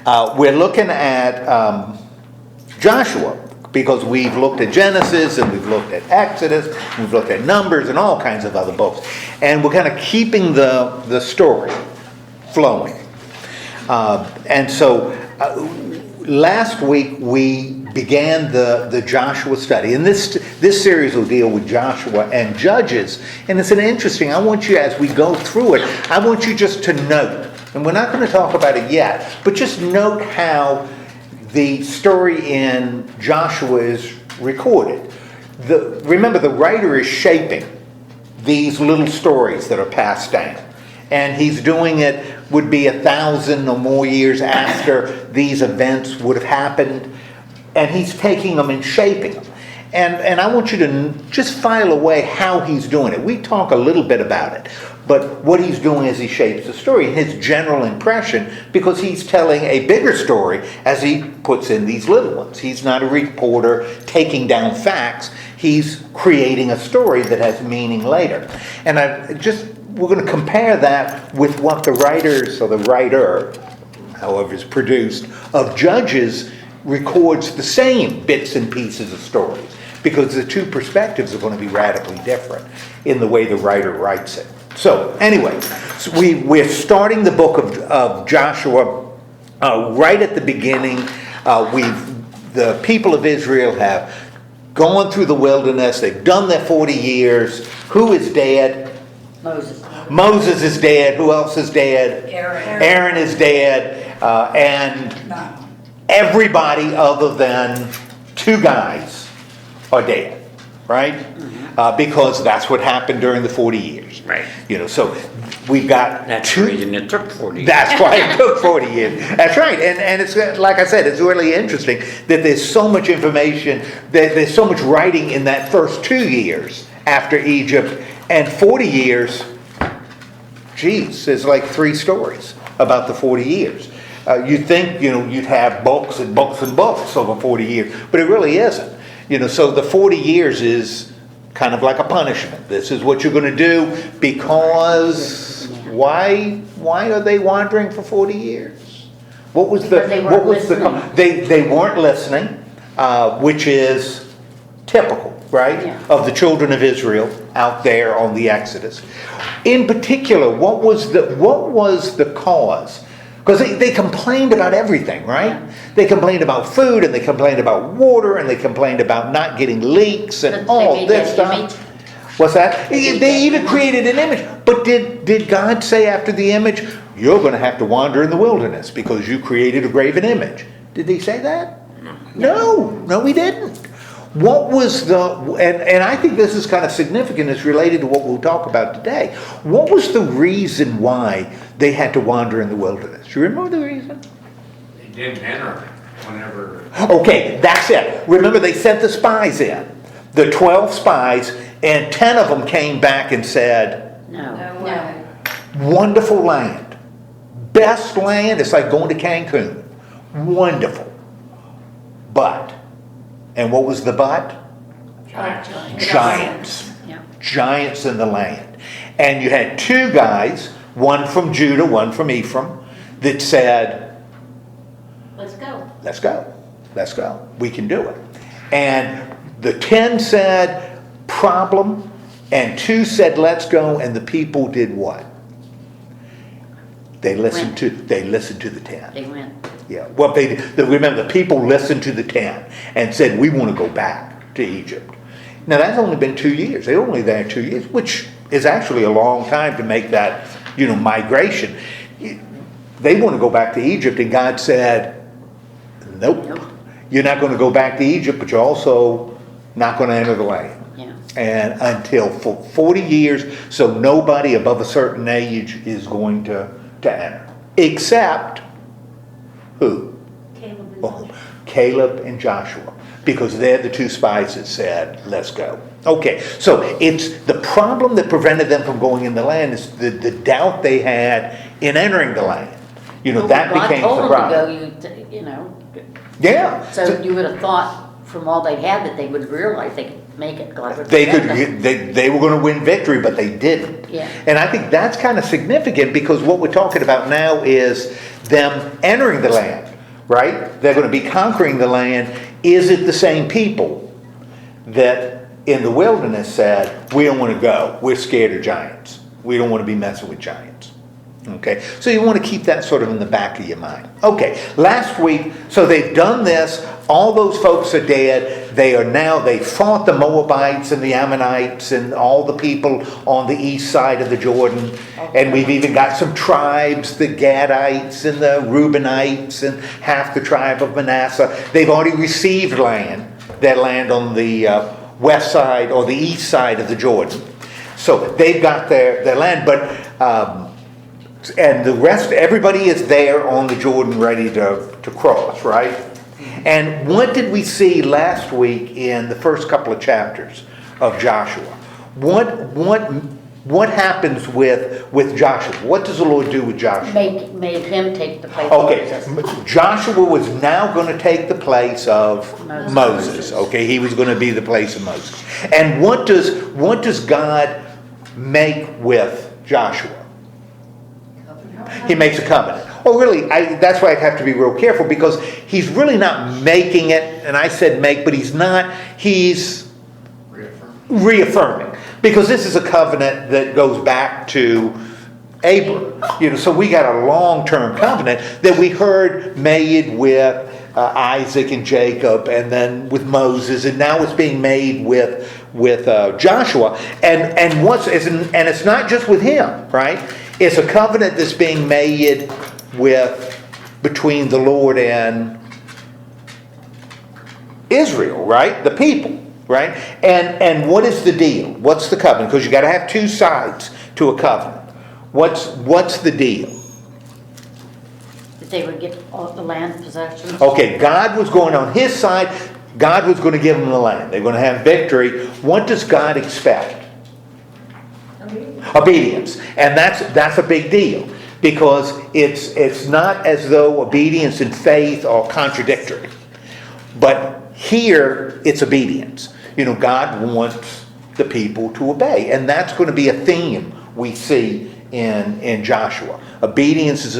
We're looking at Joshua, because we've looked at Genesis and we've looked at Exodus, we've looked at Numbers and all kinds of other books. And we're kind of keeping the story flowing. And so last week we began the Joshua study. And this series will deal with Joshua and Judges. And it's an interesting, I want you, as we go through it, I want you just to note, and we're not going to talk about it yet, but just note how the story in Joshua is recorded. Remember, the writer is shaping these little stories that are passed down. And he's doing it, would be 1,000 or more years after these events would have happened. And he's taking them and shaping them. And I want you to just file away how he's doing it. We talk a little bit about it. But what he's doing is he shapes the story, his general impression, because he's telling a bigger story as he puts in these little ones. He's not a reporter taking down facts. He's creating a story that has meaning later. And we're going to compare that with what the writers, or the writer, however it's produced, of Judges records the same bits and pieces of stories, because the two perspectives are going to be radically different in the way the writer writes it. So anyway, we're starting the book of Joshua right at the beginning. The people of Israel have gone through the wilderness. They've done their 40 years. Who is dead? Moses. Moses is dead. Who else is dead? Aaron is dead. And everybody other than two guys are dead, right? Because that's what happened during the 40 years. Right. So we've got That's the reason it took 40 years. That's why it took 40 years. That's right. And it's, like I said, it's really interesting that there's so much information, that there's so much writing in that first 2 years after Egypt, and 40 years, there's like 3 stories about the 40 years. You'd think, you'd have books and books and books over 40 years, but it really isn't. So the 40 years is kind of like a punishment. This is what you're going to do, because why are they wandering for 40 years? What was They weren't listening, which is typical, right? Yeah. Of the children of Israel out there on the Exodus. In particular, what was the cause? Because they complained about everything, right? Yeah. They complained about food, and they complained about water, and they complained about not getting leaks and all this stuff. What's that? They even created an image. But did God say after the image, you're going to have to wander in the wilderness because you created a graven image? Did he say that? No, he didn't. What was and I think this is kind of significant, it's related to what we'll talk about today. What was the reason why they had to wander in the wilderness? Do you remember the reason? They didn't enter whenever. Okay, that's it. Remember, they sent the spies in, the 12 spies, and 10 of them came back and said, No. wonderful land, best land. It's like going to Cancun. Wonderful. But, and what was the but? Giants. Yeah. Giants in the land. And you had 2 guys, one from Judah, one from Ephraim, that said, Let's go. We can do it. And the 10 said, problem, and 2 said, let's go, and the people did what? They listened to the 10. They went. Yeah. Well, remember, the people listened to the 10 and said, we want to go back to Egypt. Now, that's only been 2 years. They were only there 2 years, which is actually a long time to make that, migration. They want to go back to Egypt, and God said, nope. You're not going to go back to Egypt, but you're also not going to enter the land. Yeah. And until for 40 years, so nobody above a certain age is going to enter. Except who? Caleb and Joshua. Because they're the 2 spies that said, let's go. Okay, so it's the problem that prevented them from going in the land is the doubt they had in entering the land. That became the problem. Yeah. So you would have thought from all they had that they would realize they could make it. They were going to win victory, but they didn't. Yeah. And I think that's kind of significant, because what we're talking about now is them entering the land. right? They're going to be conquering the land. Is it the same people that in the wilderness said, we don't want to go, we're scared of giants, we don't want to be messing with giants? Okay, so you want to keep that sort of in the back of your mind. Okay, last week, so they've done this, all those folks are dead, they fought the Moabites and the Ammonites and all the people on the east side of the Jordan, and we've even got some tribes, the Gadites and the Reubenites and half the tribe of Manasseh. They've already received land, their land on the west side or the east side of the Jordan. So they've got their land, but and the rest, everybody is there on the Jordan ready to cross, right? And what did we see last week in the first couple of chapters of Joshua? What happens with Joshua? What does the Lord do with Joshua? Made him take the place of Okay, Moses. Joshua was now going to take the place of Moses. Moses. Okay, he was going to be the place of Moses. And what does God make with Joshua? He makes a covenant. Oh, really, that's why I have to be real careful, because he's really not making it, and I said make, but he's not, he's reaffirming. Because this is a covenant that goes back to Abram. So we got a long-term covenant that we heard made with Isaac and Jacob, and then with Moses, and now it's being made with Joshua. And it's not just with him, right? It's a covenant that's being made between the Lord and Israel, right? The people, right? And what is the deal? What's the covenant? Because you got to have two sides to a covenant. What's the deal? That they would get all the land possessions. Okay, God was going on his side. God was going to give them the land. They're going to have victory. What does God expect? Obedience. And that's a big deal, because it's not as though obedience and faith are contradictory. But here it's obedience. God wants the people to obey. And that's going to be a theme we see in Joshua. Obedience is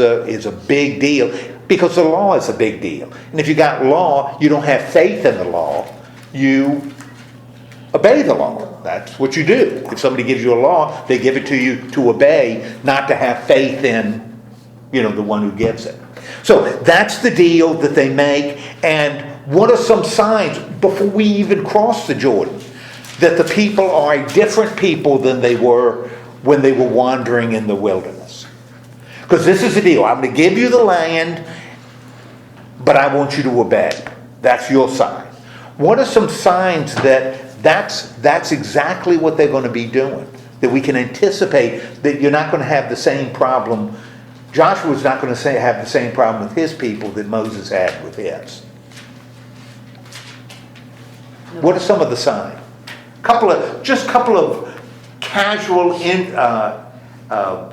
a big deal, because the law is a big deal. And if you got law, you don't have faith in the law, you obey the law. That's what you do. If somebody gives you a law, they give it to you to obey, not to have faith in, the one who gives it. So that's the deal that they make. And what are some signs before we even cross the Jordan that the people are a different people than they were when they were wandering in the wilderness? Because this is the deal. I'm going to give you the land, but I want you to obey. That's your sign. What are some signs that's exactly what they're going to be doing? That we can anticipate that you're not going to have the same problem. Joshua's not going to have the same problem with his people that Moses had with his. What are some of the signs? Couple of casual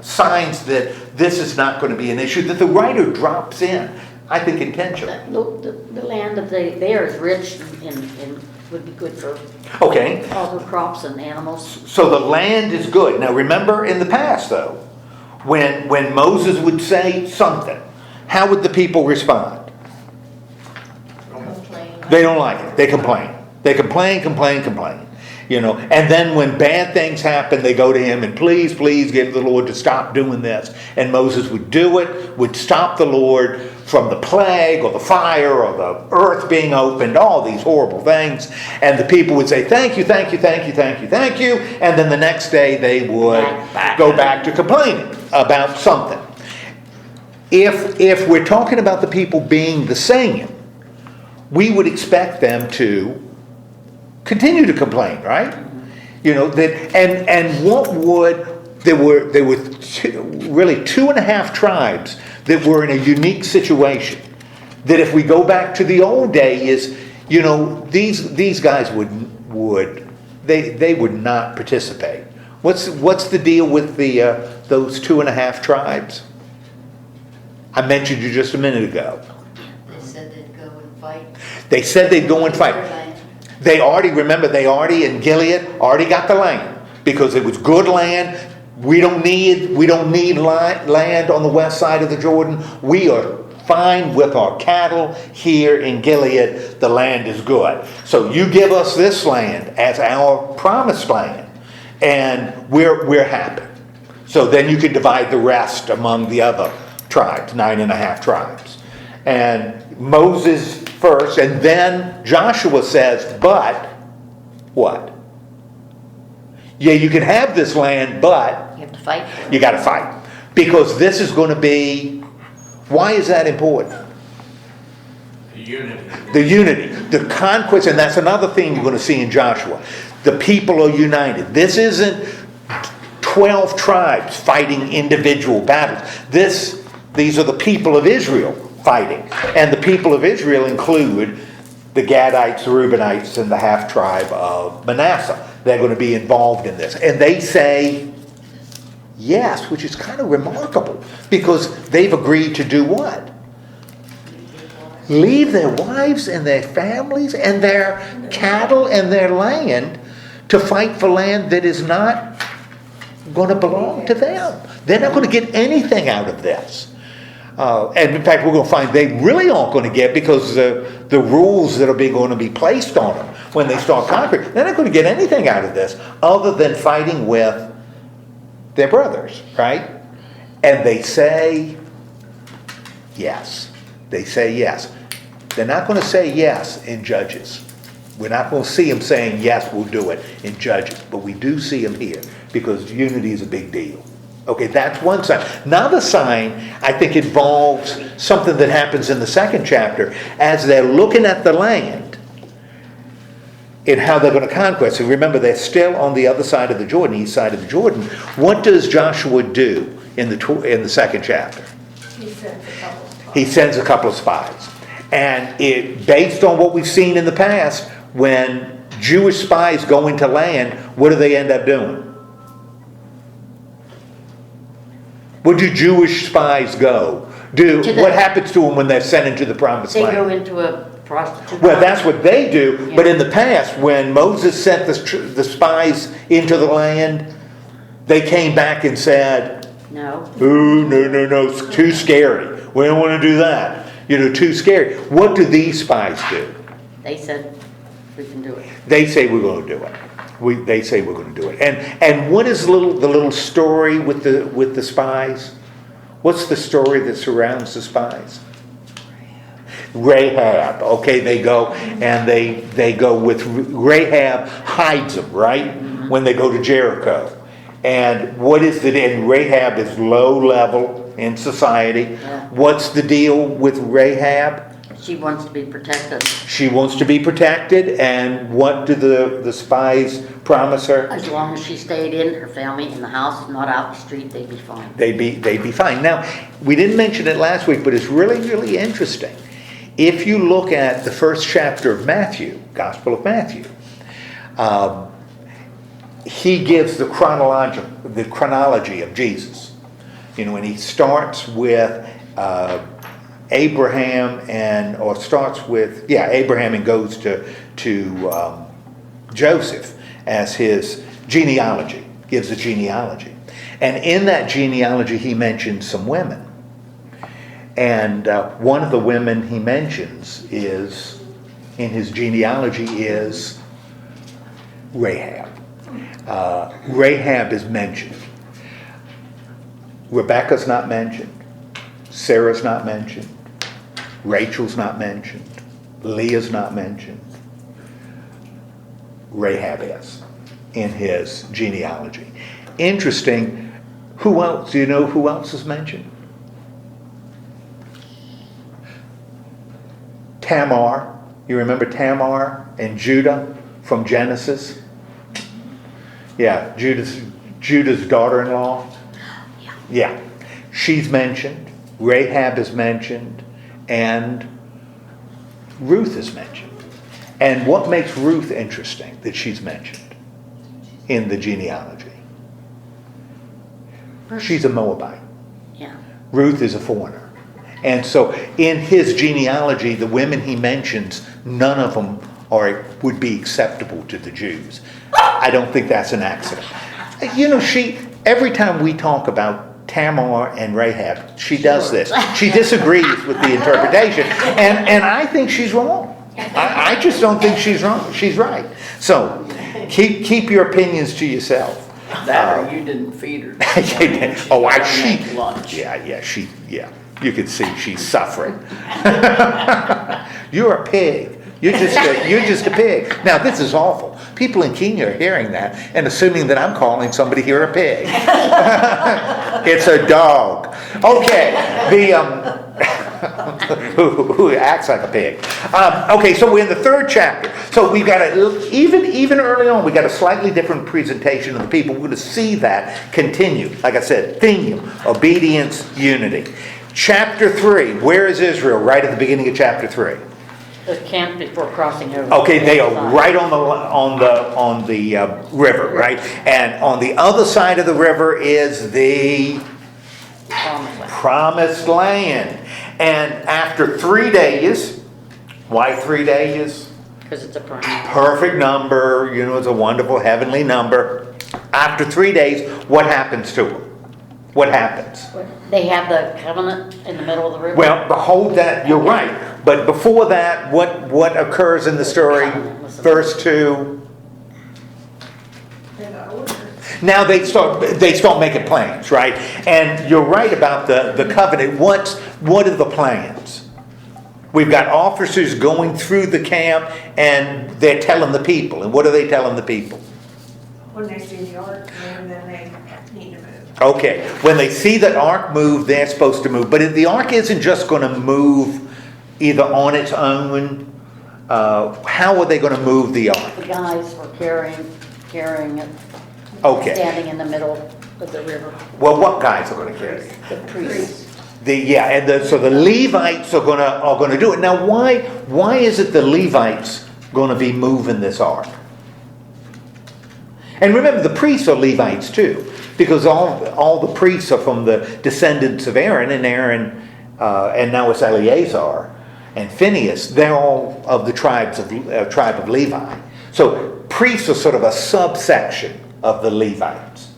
signs that this is not going to be an issue, that the writer drops in, I think intentionally. The land of there is rich and would be good for Okay. all the crops and animals. So the land is good. Now remember in the past though, when Moses would say something, how would the people respond? They don't like it. They complain. They complain. And then when bad things happen, they go to him and please get the Lord to stop doing this. And Moses would do it, would stop the Lord from the plague or the fire or the earth being opened, all these horrible things. And the people would say, thank you. And then the next day they would go back to complaining about something. If we're talking about the people being the same, we would expect them to continue to complain, right? There were really 2.5 tribes that were in a unique situation. That if we go back to the old days, these guys would not participate. What's the deal with those 2.5 tribes? I mentioned you just a minute ago. They said they'd go and fight. They said they'd go and fight. They already in Gilead already got the land, because it was good land. We don't need land on the west side of the Jordan. We are fine with our cattle here in Gilead. The land is good. So you give us this land as our promised land, and we're happy. So then you can divide the rest among the other tribes, 9.5 tribes. And Moses first, and then Joshua says, but what? Yeah, you can have this land, but You have to fight. you got to fight. Because this is going to be, why is that important? The unity. The unity, the conquest, and that's another thing you're going to see in Joshua. The people are united. This isn't 12 tribes fighting individual battles. These are the people of Israel fighting. And the people of Israel include the Gadites, the Reubenites, and the half tribe of Manasseh. They're going to be involved in this. And they say yes, which is kind of remarkable, because they've agreed to do what? Leave their wives and their families and their cattle and their land to fight for land that is not going to belong to them. They're not going to get anything out of this. And in fact, we're going to find they really aren't going to get, because the rules that are going to be placed on them when they start conquering, they're not going to get anything out of this other than fighting with their brothers, right? And they say yes. They say yes. They're not going to say yes in Judges. We're not going to see them saying yes, we'll do it in Judges, but we do see them here, because unity is a big deal. Okay, that's one sign. Another sign, I think, involves something that happens in the second chapter as they're looking at the land and how they're going to conquest. And remember, they're still on the other side of the Jordan, east side of the Jordan. What does Joshua do in the second chapter? He sends a couple of spies. And based on what we've seen in the past, when Jewish spies go into land, what do they end up doing? What do Jewish spies go do? What happens to them when they're sent into the promised land? They go into a prostitute. Well, that's what they do. Yeah. But in the past, when Moses sent the spies into the land, they came back and said, No. "Oh, no, it's too scary. We don't want to do that. Too scary." What do these spies do? They said, we can do it. They say we're going to do it. They say we're going to do it. And what is the little story with the spies? What's the story that surrounds the spies? Rahab. Okay, they go and they go with Rahab, hides them, right? When they go to Jericho. And what is it? And Rahab is low level in society. Yeah. What's the deal with Rahab? She wants to be protected. She wants to be protected, and what do the spies promise her? As long as she stayed in her family, in the house, not out the street, they'd be fine. They'd be fine. Now, we didn't mention it last week, but it's really, really interesting. If you look at the first chapter of Matthew, Gospel of Matthew, he gives the chronology of Jesus. And he starts with Abraham and goes to Joseph as his genealogy, gives a genealogy. And in that genealogy he mentions some women. And one of the women he mentions in his genealogy is Rahab. Rahab is mentioned. Rebecca's not mentioned. Sarah's not mentioned. Rachel's not mentioned. Leah's not mentioned. Rahab is in his genealogy. Interesting. Who else? Do you know who else is mentioned? Tamar. You remember Tamar and Judah from Genesis? Yeah, Judah's daughter-in-law. Yeah. She's mentioned. Rahab is mentioned. And Ruth is mentioned. And what makes Ruth interesting that she's mentioned in the genealogy? She's a Moabite. Yeah. Ruth is a foreigner. And so in his genealogy, the women he mentions, none of them would be acceptable to the Jews. I don't think that's an accident. Every time we talk about Tamar and Rahab. She does this. She disagrees with the interpretation, and I think she's wrong. I just don't think she's wrong. She's right. So keep your opinions to yourself. That or you didn't feed her. She lunch. Yeah. You can see she's suffering. You're a pig. You're just a pig. Now this is awful. People in Kenya are hearing that and assuming that I'm calling somebody here a pig. It's a dog. Okay. Who acts like a pig. Okay, so we're in the third chapter. So we've got even early on, we got a slightly different presentation of the people. We're going to see that continue. Like I said, theme, obedience, unity. Chapter 3, where is Israel? Right at the beginning of chapter 3. The camp before crossing over. Okay, they are right on the river, right? And on the other side of the river is the promised land. And after 3 days, why 3 days? Because it's a Perfect number, it's a wonderful heavenly number. After 3 days, what happens to them? What happens? They have the covenant in the middle of the river. Well, behold that, you're right. But before that, what occurs in the story? Verse 2. Now they start making plans, right? And you're right about the covenant. What are the plans? We've got officers going through the camp and they're telling the people. And what are they telling the people? When they see the ark move, then they need to move. Okay, when they see the ark move, they're supposed to move. But the ark isn't just going to move either on its own. How are they going to move the ark? The guys were carrying it. Okay. Standing in the middle of the river. Well, what guys are going to carry it? The priests. So the Levites are going to do it. Now, why is it the Levites going to be moving this ark? And remember, the priests are Levites too, because all the priests are from the descendants of Aaron, and now it's Eleazar and Phinehas. They're all of the tribe of Levi. So priests are sort of a subsection of the Levites.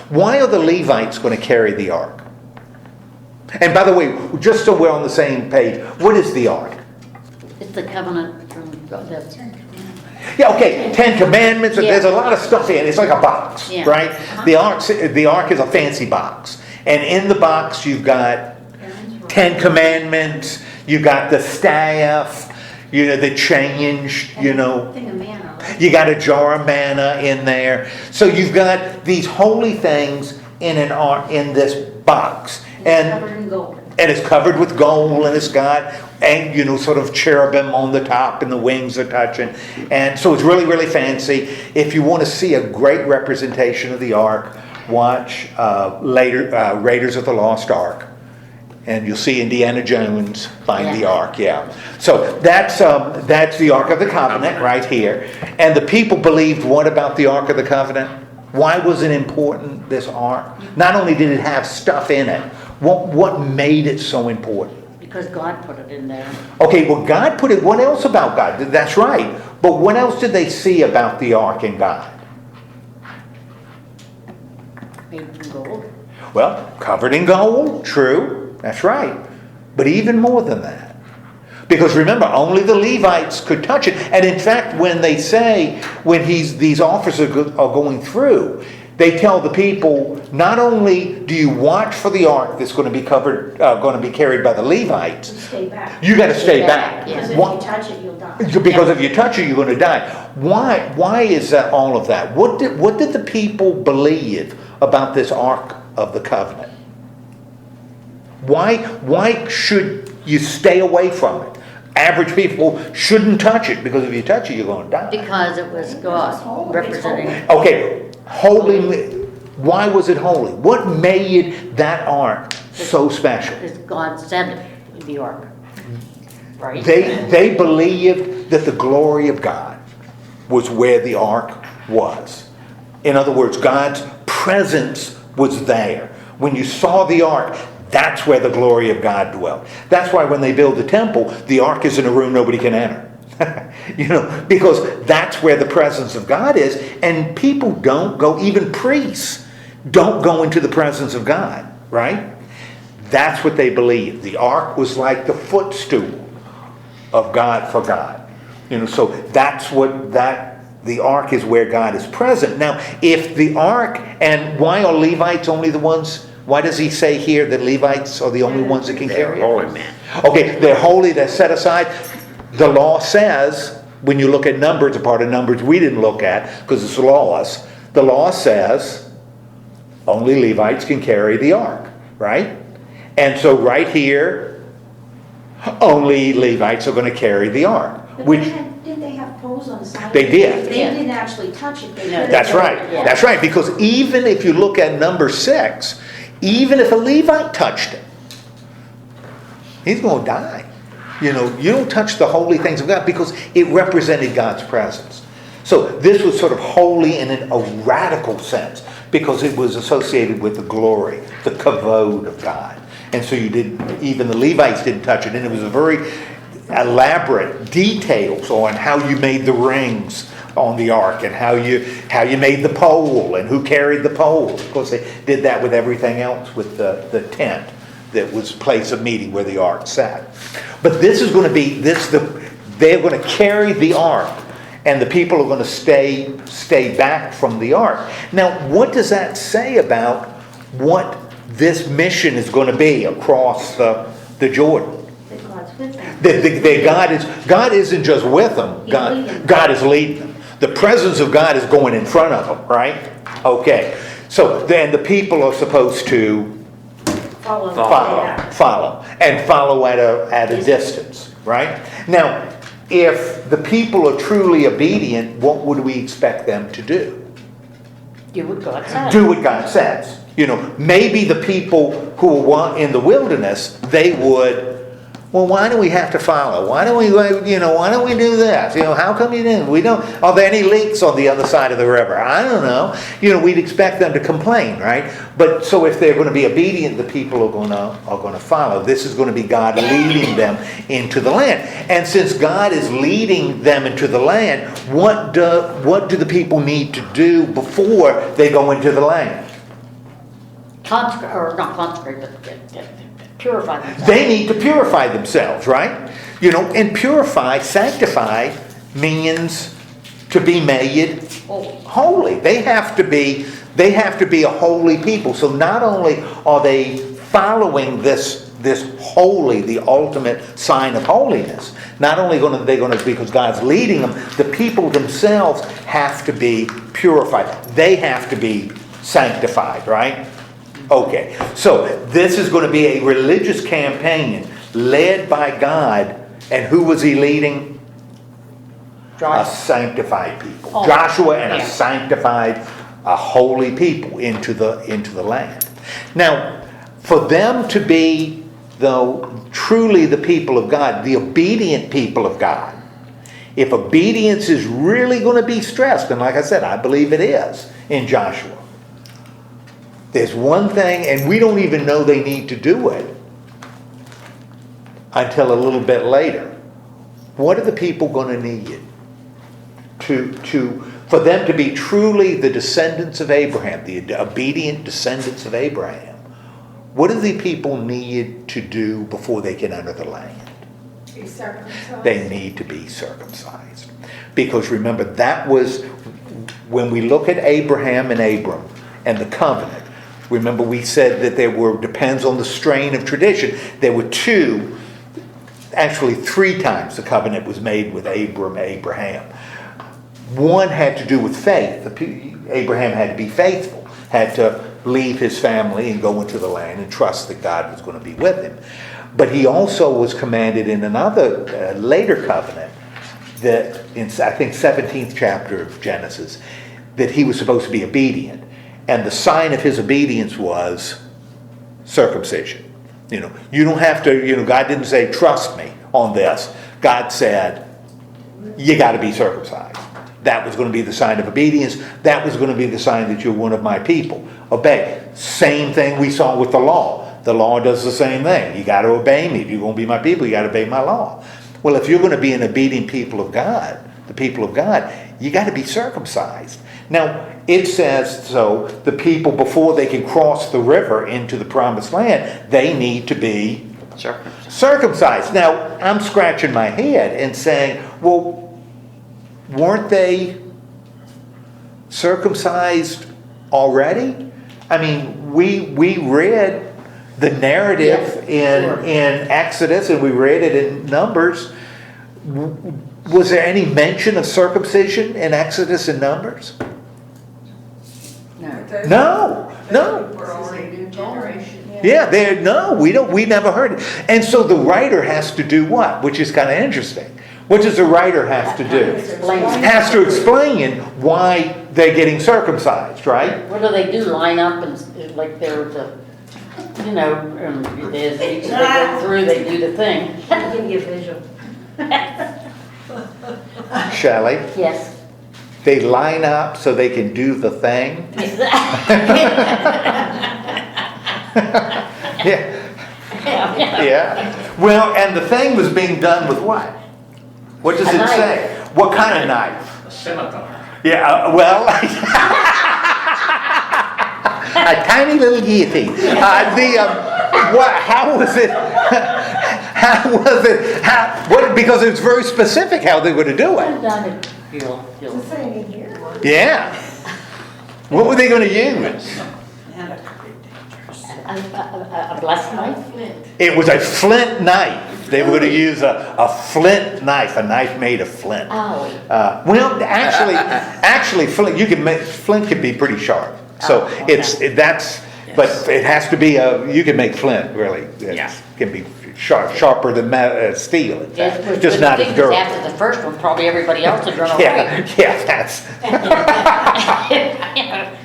Why are the Levites going to carry the ark? And by the way, just so we're on the same page, what is the ark? It's the covenant from God. Yeah, okay, 10 Commandments, there's a lot of stuff in it. It's like a box, right? The ark is a fancy box. And in the box you've got 10 Commandments, you've got the staff, the change, you got a jar of manna in there. So you've got these holy things in this box. And it's covered with gold, and it's got, sort of cherubim on the top, and the wings are touching. And so it's really, really fancy. If you want to see a great representation of the ark, watch Raiders of the Lost Ark. And you'll see Indiana Jones find the ark, So that's the Ark of the Covenant right here. And the people believed what about the Ark of the Covenant? Why was it important, this ark? Not only did it have stuff in it, what made it so important? Because God put it in there. Okay, well, God put it. What else about God? That's right. But what else did they see about the ark and God? Made from gold. Well, covered in gold, true. That's right. But even more than that. Because remember, only the Levites could touch it. And in fact, when these officers are going through, they tell the people, not only do you watch for the ark that's going to be carried by the Levites, Stay back. you got to stay back. Yeah. Because if you touch it, you'll die. Because if you touch it, you're going to die. Why is that all of that? What did the people believe about this Ark of the Covenant? Why should you stay away from it? Average people shouldn't touch it, because if you touch it, you're going to die. Because it was God representing. Okay, holy. Why was it holy? What made that ark so special? Because God sent the ark. Right? They believed that the glory of God was where the ark was. In other words, God's presence was there. When you saw the ark, that's where the glory of God dwelt. That's why when they build the temple, the ark is in a room nobody can enter. Because that's where the presence of God is. And people don't go, even priests don't go into the presence of God. right? That's what they believed. The ark was like the footstool of God for God. So that's the ark is where God is present. Now, if the ark, and why are Levites only the ones, why does he say here that Levites are the only ones that can They're carry it? holy men. Okay, they're holy, they're set aside. The law says, when you look at Numbers, a part of Numbers we didn't look at because it's laws, the law says only Levites can carry the ark, right? And so right here, only Levites are going to carry the ark. But Which didn't they have poles on the side? They did. They didn't actually touch it. They No, put it That's there. right. Yeah. That's right. Because even if you look at number 6, even if a Levite touched it, he's going to die. You don't touch the holy things of God because it represented God's presence. So this was sort of holy in a radical sense because it was associated with the glory, the kavod of God. And so even the Levites didn't touch it. And it was a very elaborate details on how you made the rings on the ark and how you made the pole and who carried the pole. Of course, they did that with everything else, with the tent that was place of meeting where the ark sat. But this is going to be they're going to carry the ark, and the people are going to stay back from the ark. Now, what does that say about what this mission is going to be across the Jordan? That God's with them. God isn't just with them. God is leading them. The presence of God is going in front of them, right? Okay. So then the people are supposed to Follow. follow at a distance, right? Now, if the people are truly obedient, what would we expect them to do? Do what God said. Do what God says. Maybe the people who are in the wilderness, they would, well, why do we have to follow? Why don't we do this? How come you didn't? Are there any leaks on the other side of the river? I don't know. We'd expect them to complain, right? But so if they're going to be obedient, the people are going to follow. This is going to be God leading them into the land. And since God is leading them into the land, what do the people need to do before they go into the land? Not consecrate, but purify themselves. They need to purify themselves, right? And sanctify means to be made holy. They have to be a holy people. So not only are they following this holy, the ultimate sign of holiness, not only because God's leading them, the people themselves have to be purified. They have to be sanctified, right? Okay, so this is going to be a religious campaign led by God, and who was he leading? A sanctified people. Oh, Joshua and yeah. a sanctified, a holy people into the land. Now, for them to be, though, truly the people of God, the obedient people of God, if obedience is really going to be stressed, and like I said, I believe it is in Joshua, there's one thing, and we don't even know they need to do it until a little bit later. What are the people going to need for them to be truly the descendants of Abraham, the obedient descendants of Abraham? What do the people need to do before they can enter the land? Be circumcised. They need to be circumcised. Because remember, that was, when we look at Abraham and Abram and the covenant, remember we said that depends on the strain of tradition. There were actually three times the covenant was made with Abraham. One had to do with faith. Abraham had to be faithful, had to leave his family and go into the land and trust that God was going to be with him. But he also was commanded in another later covenant, that in I think 17th chapter of Genesis, that he was supposed to be obedient. And the sign of his obedience was circumcision. You don't have to, God didn't say, trust me on this. God said, you got to be circumcised. That was going to be the sign of obedience. That was going to be the sign that you're one of my people. Obey. Same thing we saw with the law. The law does the same thing. You got to obey me. If you're going to be my people, you got to obey my law. Well, if you're going to be an obedient people of God, the people of God, you got to be circumcised. Now, it says, so the people, before they can cross the river into the promised land, they need to be circumcised. Now, I'm scratching my head and saying, well, weren't they circumcised already? I mean, we read the narrative in Exodus and we read it in Numbers. Was there any mention of circumcision in Exodus and Numbers? No. This is a new generation. Yeah, we never heard it. And so the writer has to do what? Which is kind of interesting. What does the writer have to do? Has to explain why they're getting circumcised, right? What do they do, line up and, like there was a, as they go through, they do the thing. Give you a visual. Shelley, Yes. they line up so they can do the thing. Yeah. Well, and the thing was being done with what? What does A it knife. say? What kind of knife? A scimitar. Yeah, well, a tiny little guillotine. How was it? Because it was very specific how they were to do it. It's the same in here. Yeah. What were they going to use? A blessed knife? It was a flint knife. They were going to use a flint knife, a knife made of flint. Oh. Well, actually, flint can be pretty sharp. So Oh, okay. but it has to be you can make flint really. It can be sharper than steel. In fact. It was Just good not thing, as 'cause durable. after the first one, probably everybody else had run away. Yeah, that's.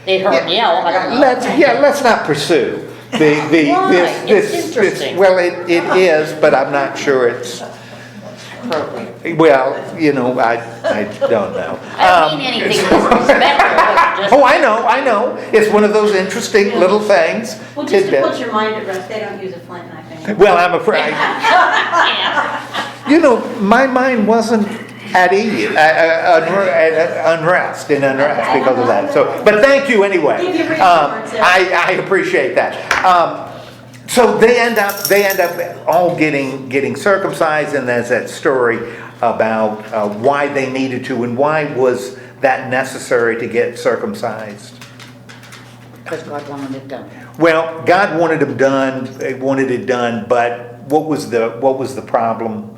They heard him yell, I don't know. Let's not pursue Why? It's interesting. Well, it is, but I'm not sure it's. Appropriate. Well, I don't know. I don't mean anything disrespectful, just. Oh, I know. It's one of those interesting little things. Well, just to tidbits. put your mind at rest, they don't use a flint knife anymore. Well, I'm afraid. My mind wasn't at ease, unrest because of that. So, but thank you anyway. Give you reassurance, yeah. I appreciate that. So they end up all getting circumcised, and there's that story about why they needed to, and why was that necessary to get circumcised. Because God wanted it done. Well, God wanted it done, but what was the problem?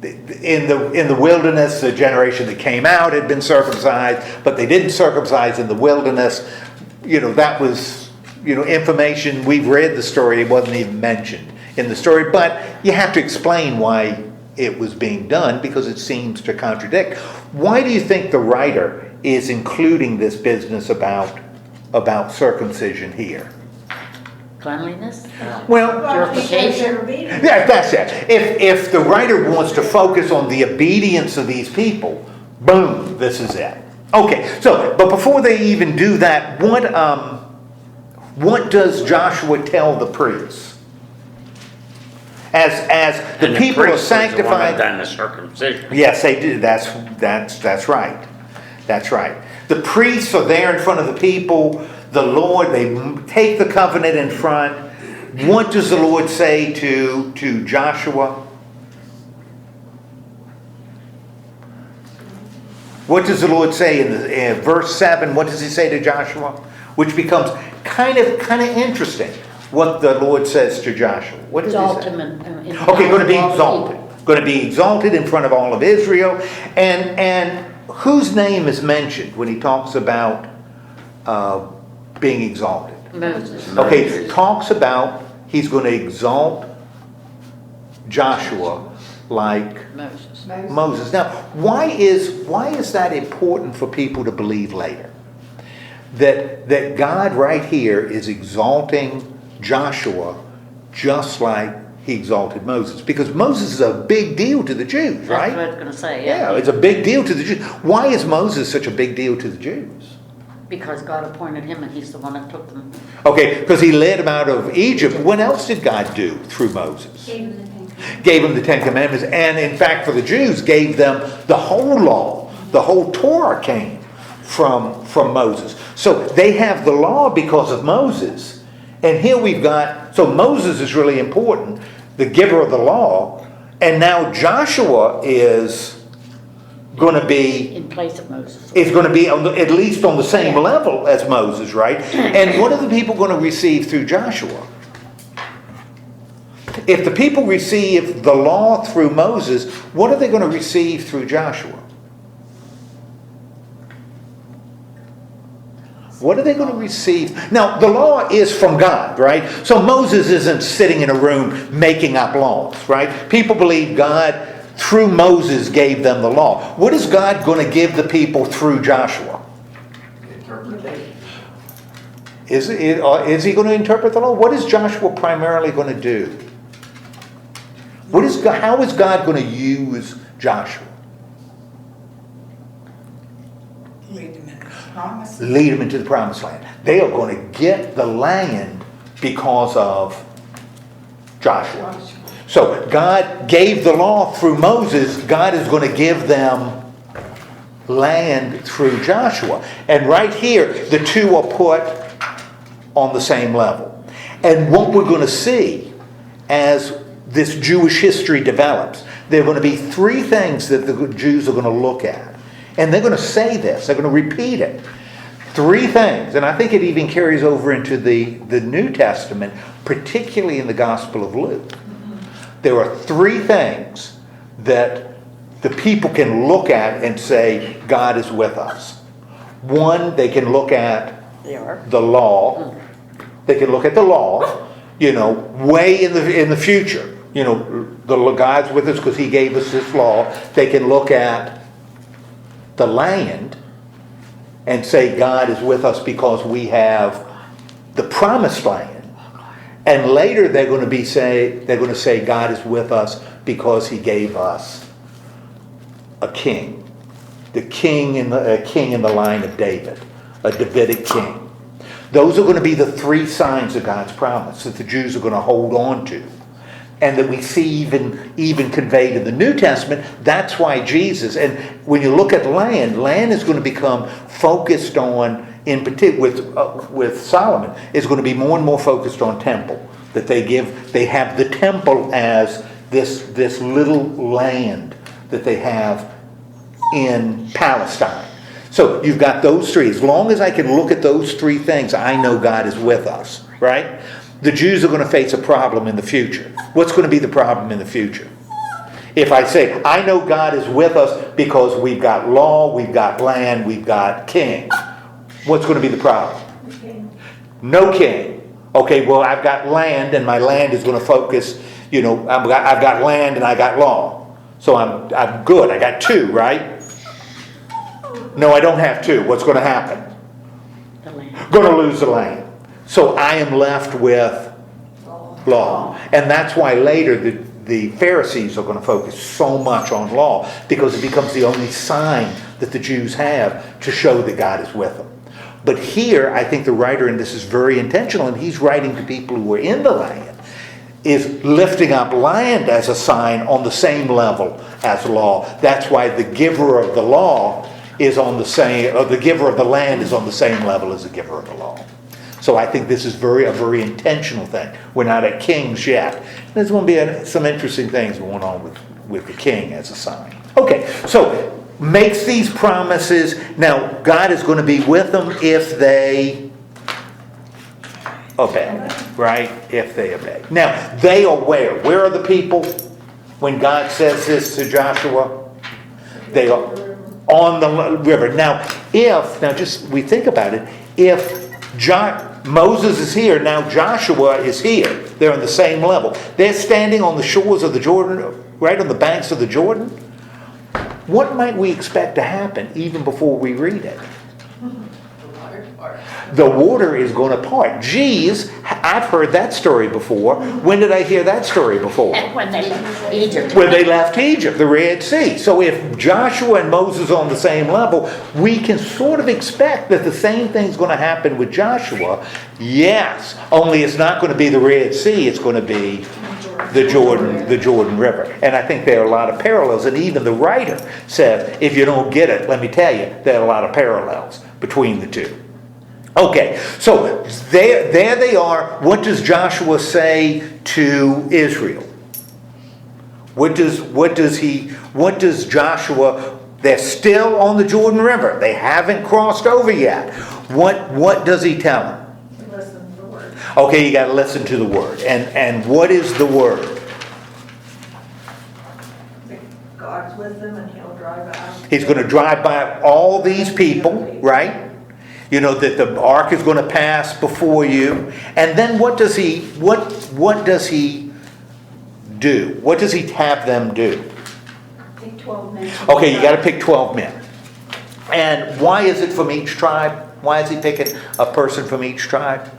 In the wilderness, the generation that came out had been circumcised, but they didn't circumcise in the wilderness. That was, information. We've read the story, it wasn't even mentioned in the story, but you have to explain why it was being done because it seems to contradict. Why do you think the writer is including this business about circumcision here? Cleanliness? Well, Purification? yeah, that's it. If the writer wants to focus on the obedience of these people, boom, this is it. Okay, so, but before they even do that, what does Joshua tell the priests? As the people are sanctified. Done the circumcision. Yes, they do. That's right. That's right. The priests are there in front of the people. The Lord, they take the covenant in front. What does the Lord say to Joshua? What does the Lord say in verse 7? What does he say to Joshua? Which becomes kind of interesting. What the Lord says to Joshua. What does he say? Okay, going to be exalted. Going to be exalted in front of all of Israel. And whose name is mentioned when he talks about being exalted? Moses. Okay, talks about he's going to exalt Joshua like Moses. Now, why is that important for people to believe later? That God right here is exalting Joshua just like he exalted Moses. Because Moses is a big deal to the Jews, right? That's what I was going to say, Yeah, it's a big deal to the Jews. Why is Moses such a big deal to the Jews? Because God appointed him and he's the one that took them. Okay, because he led them out of Egypt. What else did God do through Moses? Gave them the Ten Commandments. And in fact, for the Jews, gave them the whole law. The whole Torah came from Moses. So they have the law because of Moses. And here we've got, so Moses is really important, the giver of the law. And now Joshua is going to be, In place of Moses. is going to be at least on the same level as Moses, right? And what are the people going to receive through Joshua? If the people receive the law through Moses, what are they going to receive through Joshua? What are they going to receive? Now, the law is from God, right? So Moses isn't sitting in a room making up laws, right? People believe God, through Moses, gave them the law. What is God going to give the people through Joshua? Interpretation. Is he going to interpret the law? What is Joshua primarily going to do? How is God going to use Joshua? Lead them into the promise. Lead them into the promised land. They are going to get the land because of Joshua. So God gave the law through Moses. God is going to give them land through Joshua. And right here, the two are put on the same level. And what we're going to see as this Jewish history develops, there are going to be three things that the Jews are going to look at. And they're going to say this. They're going to repeat it. Three things. And I think it even carries over into the New Testament, particularly in the Gospel of Luke. There are three things that the people can look at and say, God is with us. One, they can look at the law. They can look at the law, way in the future. The God's with us because he gave us this law. They can look at the land and say God is with us because we have the promised land. And later they're going to say God is with us because he gave us a king. The king in the line of David, a Davidic king. Those are going to be the three signs of God's promise that the Jews are going to hold on to. And that we see even conveyed in the New Testament. That's why Jesus, and when you look at land is going to become focused on, in particular with Solomon, is going to be more and more focused on temple. That they have the temple as this little land that they have in Palestine. So you've got those three. As long as I can look at those three things, I know God is with us, right? The Jews are going to face a problem in the future. What's going to be the problem in the future? If I say, I know God is with us because we've got law, we've got land, we've got king. What's going to be the problem? No king. Okay, well, I've got land and my land is going to focus, I've got land and I got law. So I'm good. I got two, right? No, I don't have two. What's going to happen? The land. Going to lose the land. So I am left with law. And that's why later the Pharisees are going to focus so much on law, because it becomes the only sign that the Jews have to show that God is with them. But here, I think the writer, and this is very intentional, and he's writing to people who are in the land, is lifting up land as a sign on the same level as law. That's why the giver of the law is on the same, or the giver of the land is on the same level as the giver of the law. So I think this is a very intentional thing. We're not at kings yet. There's going to be some interesting things going on with the king as a sign. Okay, so makes these promises. Now, God is going to be with them if they obey, right? If they obey. Now, they are where? Where are the people when God says this to Joshua? They are on the river. Now, we think about it, if Moses is here, now Joshua is here. They're on the same level. They're standing on the shores of the Jordan, right on the banks of the Jordan. What might we expect to happen even before we read it? The water is going to part. Geez, I've heard that story before. When did I hear that story before? When they left Egypt. When they left Egypt, the Red Sea. So if Joshua and Moses are on the same level, we can sort of expect that the same thing's going to happen with Joshua. Yes, only it's not going to be the Red Sea, it's going to be the Jordan River. And I think there are a lot of parallels, and even the writer says, if you don't get it, let me tell you, there are a lot of parallels between the two. Okay, so there they are. What does Joshua say to Israel? What does Joshua, they're still on the Jordan River. They haven't crossed over yet. What does he tell them? Listen to the word. Okay, you got to listen to the word. And what is the word? God's with them and he'll drive out. He's going to drive by all these people, right? You know that the ark is going to pass before you. And then what does he do? What does he have them do? Take 12 minutes. Okay, you got to pick 12 men. And why is it from each tribe? Why is he picking a person from each tribe?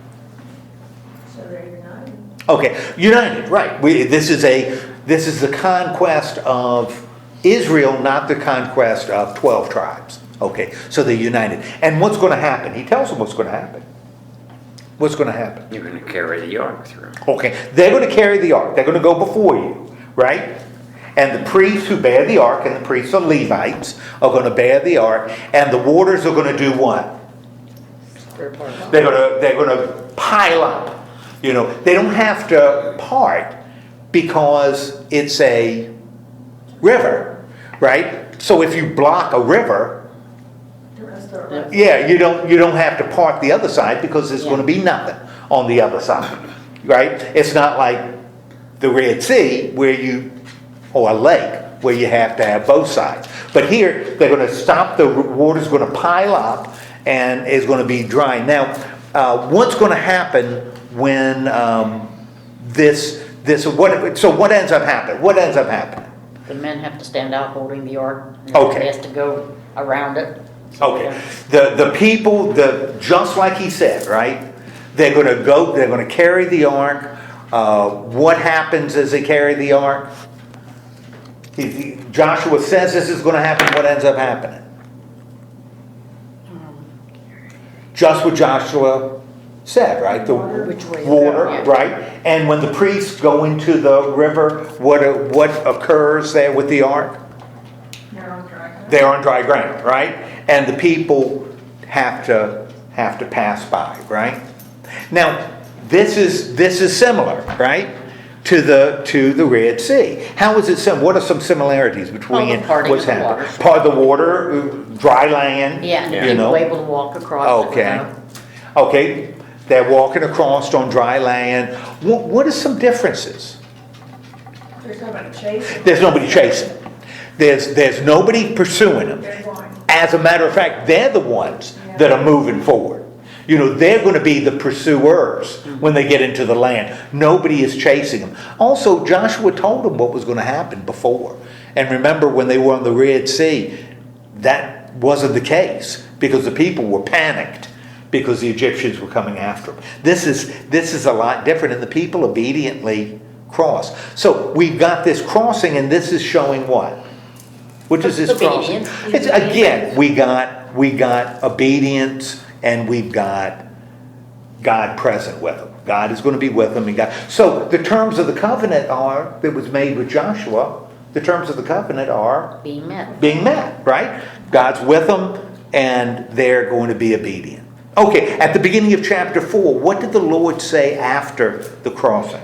So they're united. Okay, united, right. This is the conquest of Israel, not the conquest of 12 tribes. Okay, so they're united. And what's going to happen? He tells them what's going to happen. What's going to happen? You're going to carry the ark through. Okay, they're going to carry the ark. They're going to go before you, right? And the priests who bear the ark, and the priests are Levites, are going to bear the ark. And the waters are going to do what? They're going to pile up. You know, they don't have to part because it's a river, right? So if you block a river, The rest are. yeah, you don't have to part the other side because there's going to be nothing on the other side, right? It's not like the Red Sea or a lake where you have to have both sides. But here they're going to stop. The water's going to pile up and is going to be dry. Now, what's going to happen when what ends up happening? What ends up happening? The men have to stand out holding the ark. And Okay. He has to go around it. Okay, the people, just like he said, right? They're going to go. They're going to carry the ark. What happens as they carry the ark? Joshua says this is going to happen. What ends up happening? Just what Joshua said, right? The Which way? water, Yeah. right? And when the priests go into the river, what occurs there with the ark? They're on dry ground. They're on dry ground, right? And the people have to pass by, right? Now, this is similar, right? To the Red Sea. How is it similar? What are some similarities between the parting what's of the happening? waters. Part of the water, dry land. Yeah, and you people know. able to walk across. it Okay. without- Okay. They're walking across on dry land. What are some differences? There's nobody chasing. There's nobody chasing them. There's nobody pursuing them. They're going. As a matter of fact, they're the ones that are moving forward. You know, they're going to be the pursuers when they get into the land. Nobody is chasing them. Also, Joshua told them what was going to happen before. And remember, when they were on the Red Sea, that wasn't the case because the people were panicked because the Egyptians were coming after them. This is a lot different, and the people obediently cross. So we've got this crossing, and this is showing what? What is this crossing? Obedience. It's, again, we got obedience, and we've got God present with them. God is going to be with them. So the terms of the covenant that was made with Joshua, the terms of the covenant are Being met. right? God's with them, and they're going to be obedient. Okay, at the beginning of chapter 4, what did the Lord say after the crossing?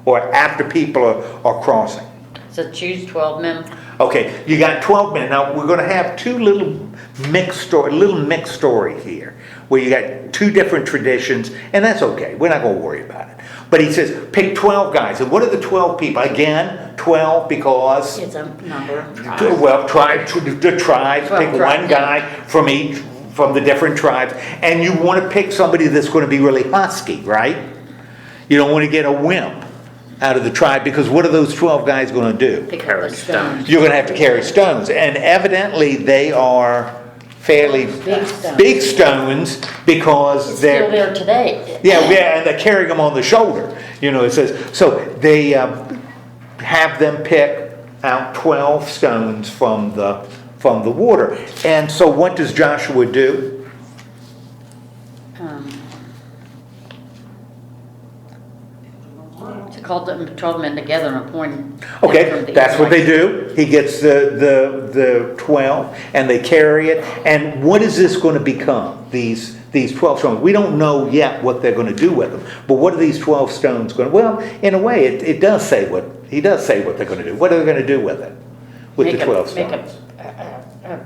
Or after people are crossing? So choose 12 men. Okay, you got 12 men. Now, we're going to have two little mixed story here, where you got two different traditions, and that's okay. We're not going to worry about it. But he says, pick 12 guys. And what are the 12 people? Again, 12 because... It's a number of tribes. Well, the tribes, pick one tribes, guy from the different tribes, and you want to pick somebody that's going to be really husky, right? You don't want to get a wimp out of the tribe, because what are those 12 guys going to do? Pick up Carry the stones. stones. You're going to have to carry stones, and evidently they are fairly Big stones. because It's they're still there today. yeah, and they're carrying them on the shoulder. You know, it says, so they have them pick out 12 stones from the water. And so what does Joshua do? called them, 12 men together and appointed. them from Okay, the that's what they Israelites. do. He gets the 12 and they carry it. And what is this going to become? These 12 stones. We don't know yet what they're going to do with them. But what are these 12 stones going to? Well, in a way, it does say what he does say what they're going to do. What are they going to do with it? With Make the a- 12 make stones. a-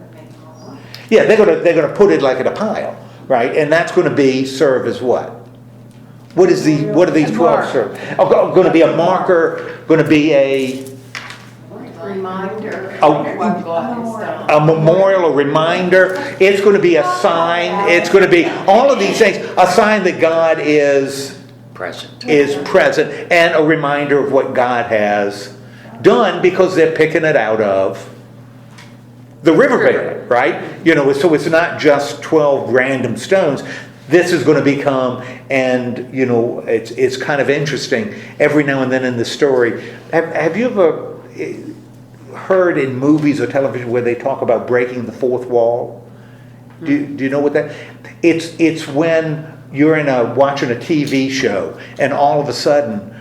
Yeah, they're going to put it like in a pile, right? And that's going to serve as what? What are these 12 serve? Oh, going to be a marker, going to be a Reminder. a memorial, a reminder. It's going to be a sign. It's going to be all of these things. A sign that God is Present. present and a reminder of what God has done because they're picking it out of the riverbed, right? So it's not just 12 random stones. This is going to become, and it's kind of interesting. Every now and then in the story, have you ever heard in movies or television where they talk about breaking the fourth wall? Do you know what that? It's when you're watching a TV show and all of a sudden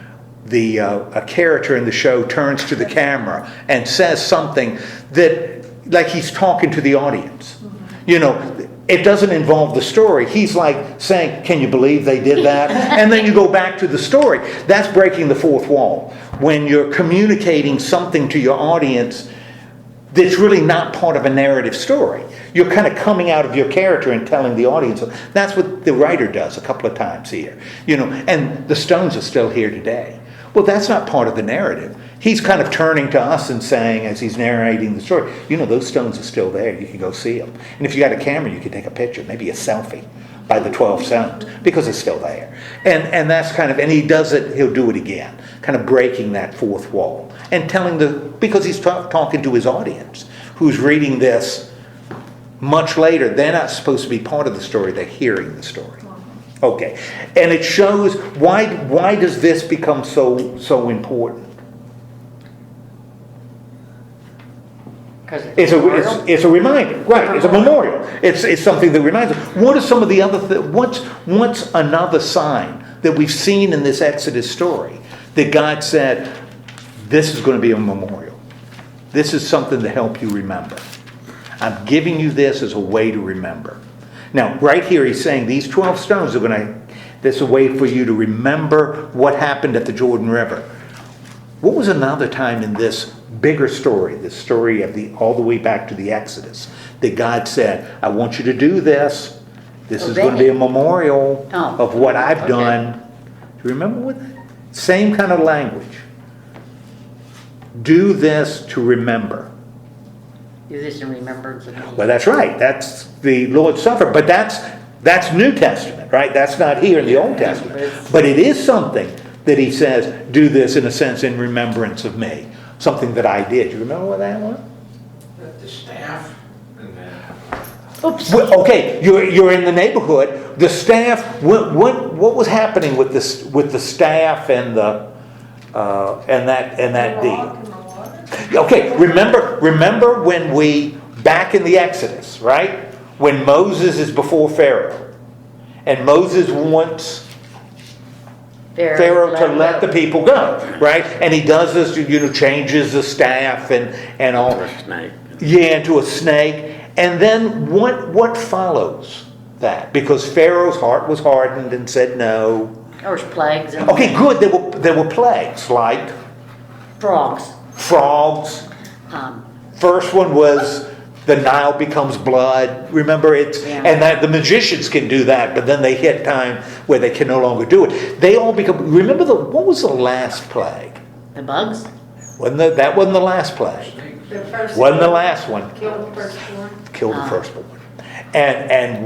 a character in the show turns to the camera and says something that like he's talking to the audience. It doesn't involve the story. He's like saying, "Can you believe they did that?" And then you go back to the story. That's breaking the fourth wall. When you're communicating something to your audience that's really not part of a narrative story. You're kind of coming out of your character and telling the audience. That's what the writer does a couple of times here. And the stones are still here today. Well, that's not part of the narrative. He's kind of turning to us and saying, as he's narrating the story, those stones are still there. You can go see them. And if you got a camera, you can take a picture, maybe a selfie by the 12 stones, because it's still there. And that's kind of, and he does it, he'll do it again, kind of breaking that fourth wall. And because he's talking to his audience, who's reading this much later. They're not supposed to be part of the story, they're hearing the story. Okay, and it shows, why does this become so important? It's a reminder, right? It's a memorial. It's something that reminds us. What are some of the other what's another sign that we've seen in this Exodus story that God said, this is going to be a memorial. This is something to help you remember. I'm giving you this as a way to remember. Now, right here he's saying these 12 stones this is a way for you to remember what happened at the Jordan River. What was another time in this bigger story, this story of all the way back to the Exodus, that God said, I want you to do this. This is going to be a memorial of what I've done. Do you remember what that? Same kind of language. Do this to remember. Do this in remembrance of me. Well, that's right. That's the Lord's Supper. But that's New Testament, right? That's not here in the Old Testament. But it is something that he says, do this in a sense in remembrance of me. Something that I did. You remember what that was? The staff and then. Oops. Well, okay, you're in the neighborhood. The staff. What was happening with the staff and that deal? Okay, remember when back in the Exodus, right? When Moses is before Pharaoh, and Moses wants Pharaoh to let the people go, right? And he does this, changes the staff and all. Or snake. Yeah, into a snake. And then what follows that? Because Pharaoh's heart was hardened and said no. There was plagues and Okay, good. There were plagues like frogs. First one was the Nile becomes blood. Remember and that the magicians can do that, but then they hit time where they can no longer do it. They all become. Remember what was the last plague? The bugs? That wasn't the last plague. The first Wasn't the last one. Killed the firstborn. Kill the firstborn. And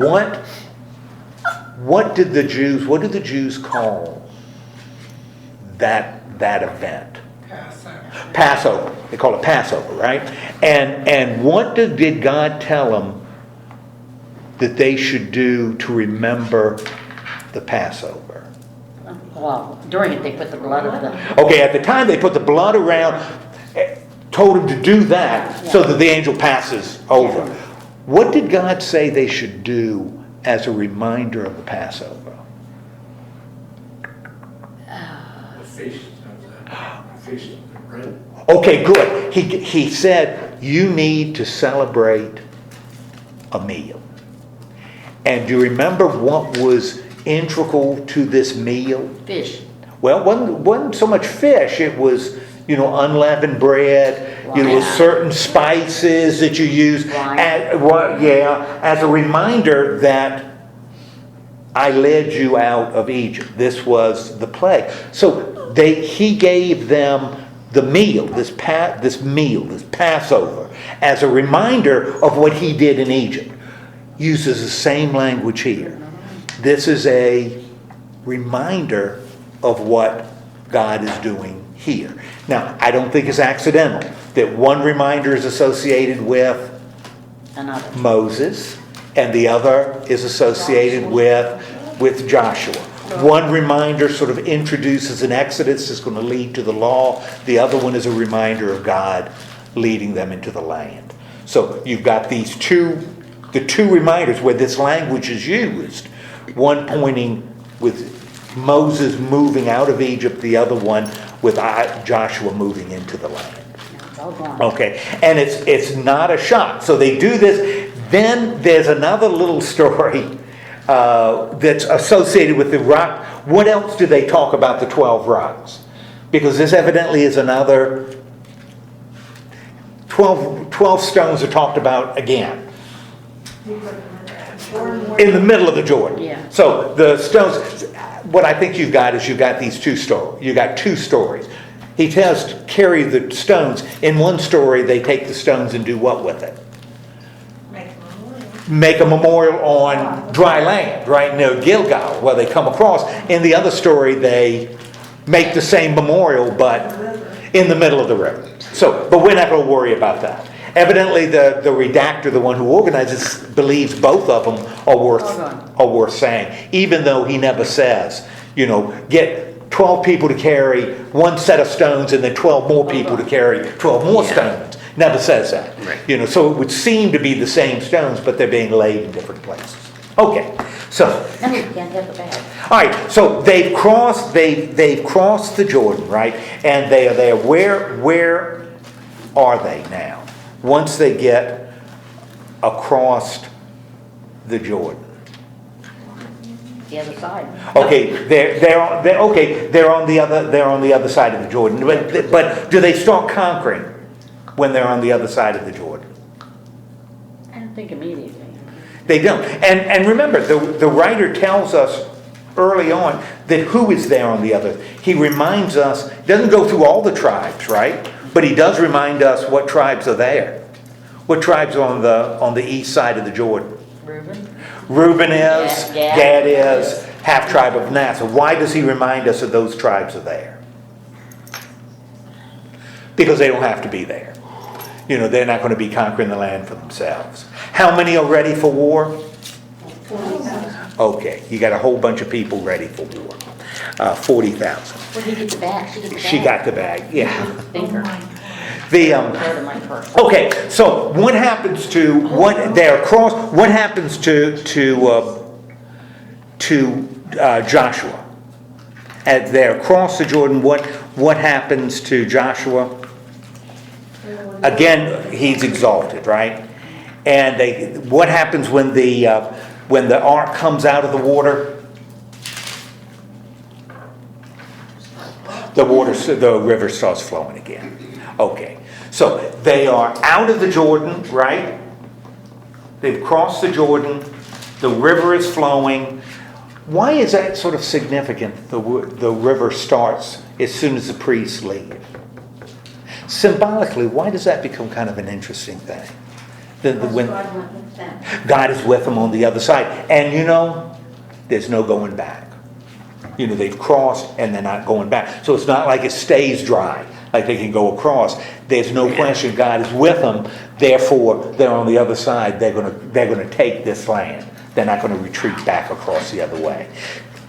what did the Jews call that event? Passover. They call it Passover, right? And what did God tell them that they should do to remember the Passover? Well, during it they put the blood of the... Okay, at the time they put the blood around, told them to do that so that the angel passes over. What did God say they should do as a reminder of the Passover? The feast of Feast, right? Okay, good. He said, you need to celebrate a meal. And do you remember what was integral to this meal? Fish. Well, wasn't so much fish. It was, unleavened bread, Wine. certain spices that you use. Wine. As a reminder that I led you out of Egypt. This was the plague. So he gave them the meal, this Passover, as a reminder of what he did in Egypt. Uses the same language here. This is a reminder of what God is doing here. Now, I don't think it's accidental that one reminder is associated with Another. Moses and the other is associated with Joshua. One reminder sort of introduces an exodus that's going to lead to the law. The other one is a reminder of God leading them into the land. So you've got the two reminders where this language is used. One pointing with Moses moving out of Egypt, the other one with Joshua moving into the land. It's all gone. Okay, and it's not a shock. So they do this. Then there's another little story that's associated with the rock. What else do they talk about the 12 rocks? Because this evidently is another 12 stones are talked about again. In the middle of the Jordan. Yeah. So the stones, what I think you've got these two stories. You got two stories. He tells to carry the stones. In one story, they take the stones and do what with it? Make a memorial on dry land, right near Gilgal, where they come across. In the other story, they make the same memorial, but in the middle of the river. So, but we're not going to worry about that. Evidently, the redactor, the one who organizes, believes both of them are worth saying, even though he never says, get 12 people to carry one set of stones and then 12 more people to carry 12 more stones. Never says that. Right. So it would seem to be the same stones, but they're being laid in different places. Okay, so. And we can't have the bag. All right, so they've crossed the Jordan, right? And they are there. Where are they now? Once they get across the Jordan. The other side. Okay, they're on the other side of the Jordan. But do they start conquering when they're on the other side of the Jordan? I don't think immediately. They don't. And remember, the writer tells us early on that who is there on the other. He reminds us, he doesn't go through all the tribes, right? But he does remind us what tribes are there. What tribes are on the east side of the Jordan? Reuben is, Gad is, half tribe of Manasseh. Why does he remind us that those tribes are there? Because they don't have to be there. They're not going to be conquering the land for themselves. How many are ready for war? 40,000. Okay, you got a whole bunch of people ready for war. 40,000. Well, he gets the bag. She got the bag, yeah. Finger. The Part of my purse. okay, so what happens to what they're across? What happens to Joshua? As they're across the Jordan, what happens to Joshua? Again, he's exalted, right? And what happens when the ark comes out of the water? The river starts flowing again. Okay, so they are out of the Jordan, right? They've crossed the Jordan. The river is flowing. Why is that sort of significant? The river starts as soon as the priests leave. Symbolically, why does that become kind of an interesting thing? When God went with them. God is with them on the other side. And there's no going back. They've crossed and they're not going back. So it's not like it stays dry, like they can go across. There's no question God is with them. Therefore, they're on the other side. They're going to take this land. They're not going to retreat back across the other way.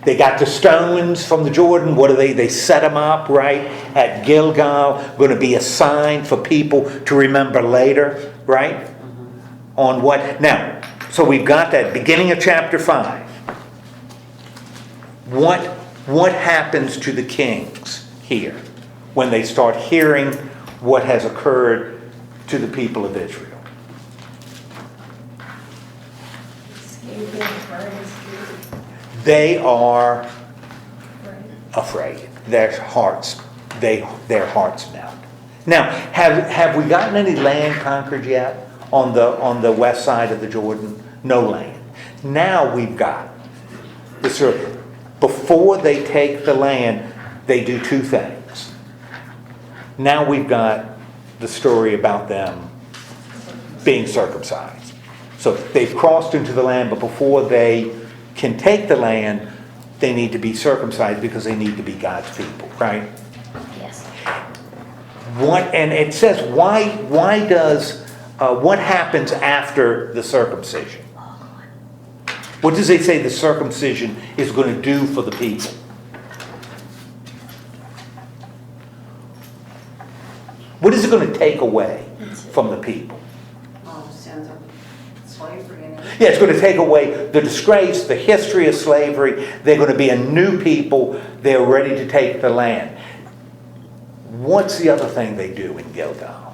They got the stones from the Jordan. What do they? They set them up, right, at Gilgal. Going to be a sign for people to remember later, right? On what? Now, so we've got that beginning of chapter 5. What happens to the kings here? when they start hearing what has occurred to the people of Israel. They are afraid. Their hearts melt. Now, have we gotten any land conquered yet on the west side of the Jordan? No land. Now we've got this. Before they take the land, they do two things. Now we've got the story about them being circumcised. So they've crossed into the land, but before they can take the land, they need to be circumcised because they need to be God's people, right? Yes. And it says, why does, what happens after the circumcision? What does it say the circumcision is going to do for the people? What is it going to take away from the people? Oh, sins of slavery and everything. Yeah, it's going to take away the disgrace, the history of slavery. They're going to be a new people. They're ready to take the land. What's the other thing they do in Gilgal?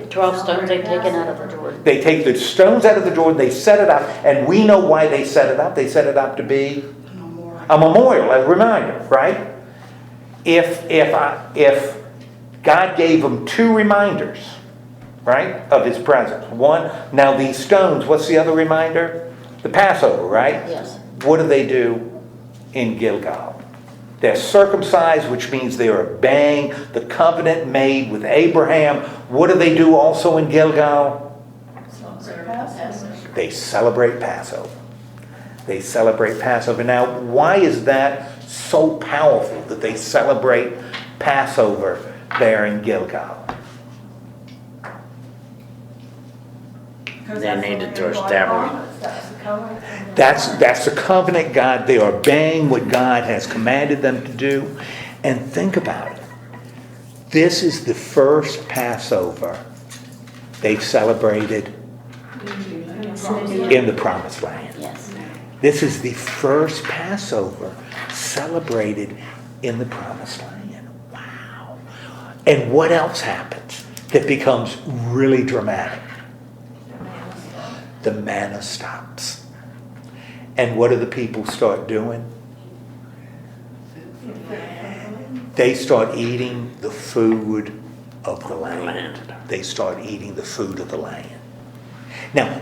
12 stones they've taken out of the Jordan. They take the stones out of the Jordan, they set it up, and we know why they set it up. They set it up to be a memorial, a reminder, right? If God gave them two reminders, right, of His presence. One, now these stones, what's the other reminder? The Passover, right? Yes. What do they do in Gilgal? They're circumcised, which means they are obeying the covenant made with Abraham. What do they do also in Gilgal? They celebrate Passover. They celebrate Passover. Now, why is that so powerful that they celebrate Passover there in Gilgal? They needed to establish. That's the covenant God. They are obeying what God has commanded them to do. And think about it. This is the first Passover they've celebrated in the Promised Land. Yes. This is the first Passover celebrated in the Promised Land. Wow. And what else happens that becomes really dramatic? The manna stops. And what do the people start doing? They start eating the food of the land. They start eating the food of the land. Now,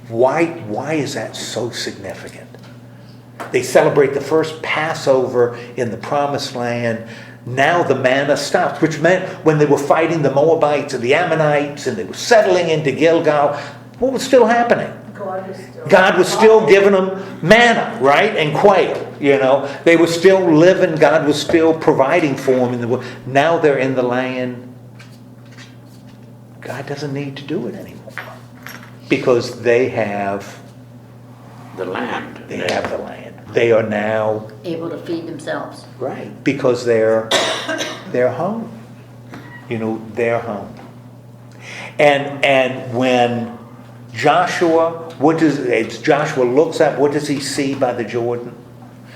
why is that so significant? They celebrate the first Passover in the Promised Land. Now the manna stops, which meant when they were fighting the Moabites and the Ammonites and they were settling into Gilgal, what was still happening? God was still giving them manna, right? And quail, you know. They were still living. God was still providing for them. Now they're in the land. God doesn't need to do it anymore. Because they have The land. They have the land. They are now Able to feed themselves. right because they're home. You know, they're home. And when Joshua looks up, what does he see by the Jordan?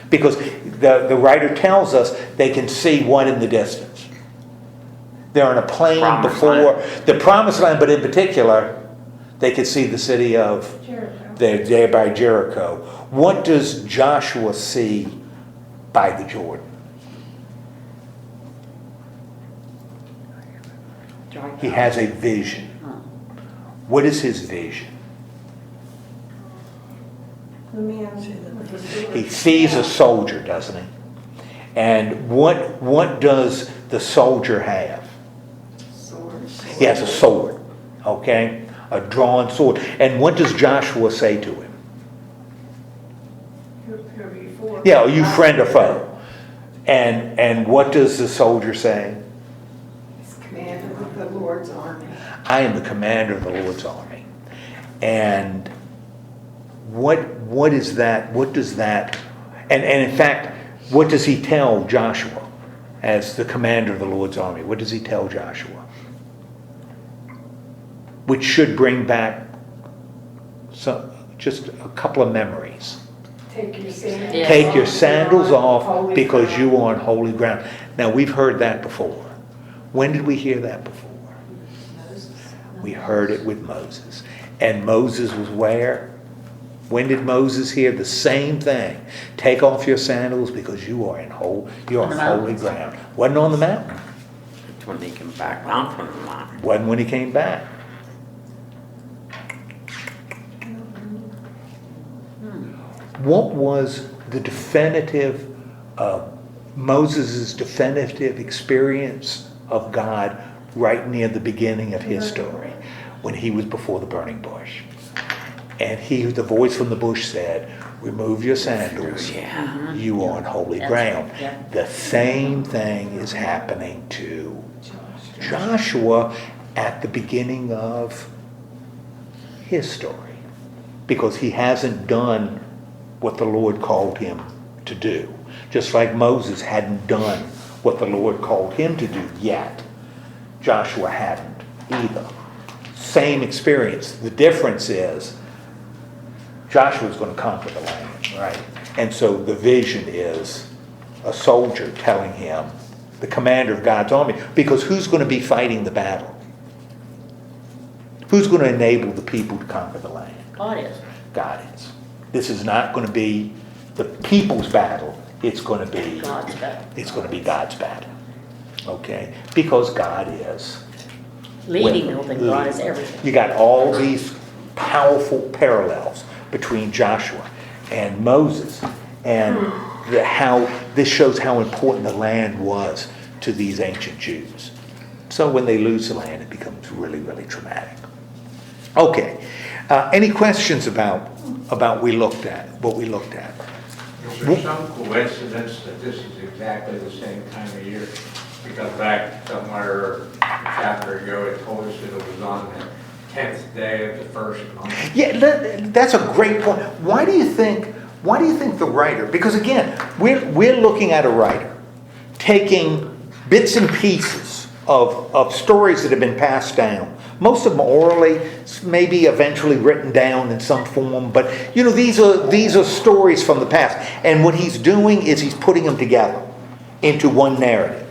Because the writer tells us they can see what in the distance. They're on a plain Promised before land. the Promised Land, but in particular, they could see the city of Jericho. there by Jericho. What does Joshua see by the Jordan? He has a vision. What is his vision? The man with the sword. He sees a soldier, doesn't he? And what does the soldier have? He has a sword, okay? A drawn sword. And what does Joshua say to him? Here before. Yeah, are you friend or foe? And what does the soldier say? Commander of the Lord's army. I am the commander of the Lord's army. And what is that? What does that? And in fact, what does he tell Joshua as the commander of the Lord's army? What does he tell Joshua? Which should bring back just a couple of memories. Take your sandals Yeah. Take your off, sandals you're on off holy because ground. you are on holy ground. Now, we've heard that before. When did we hear that before? We heard it with Moses. And Moses was where? When did Moses hear the same thing? Take off your sandals because you are you're On on the holy mountains. ground. Wasn't on the mountain. It's when they came back down from the mountain. Wasn't when he came back. What was the definitive, Moses' definitive experience of God right near the beginning of his story? When he was before the burning bush. And the voice from the bush said, remove your sandals. Yeah. You are on holy That's ground. right, yeah. The same thing is happening to Joshua at the beginning of his story. Because he hasn't done what the Lord called him to do. Just like Moses hadn't done what the Lord called him to do yet. Joshua hadn't either. Same experience. The difference is Joshua's going to conquer the land, right? And so the vision is a soldier telling him, the commander of God's army, because who's going to be fighting the battle? Who's going to enable the people to conquer the land? God is. God is. This is not going to be the people's battle. It's going to be God's battle. It's going to be God's battle. Okay? Because God is Leading the whole thing, God is everything. you got all these powerful parallels between Joshua and Moses, and how this shows how important the land was to these ancient Jews. So when they lose the land, it becomes really, really traumatic. Okay, any questions about what we looked at? Is there some coincidence that this is exactly the same time of year? Because back somewhere a chapter ago, it told us that it was on the 10th day of the first month. Yeah, that's a great point. Why do you think the writer, because again, we're looking at a writer taking bits and pieces of stories that have been passed down, most of them orally, maybe eventually written down in some form, but these are stories from the past. And what he's doing is he's putting them together into one narrative.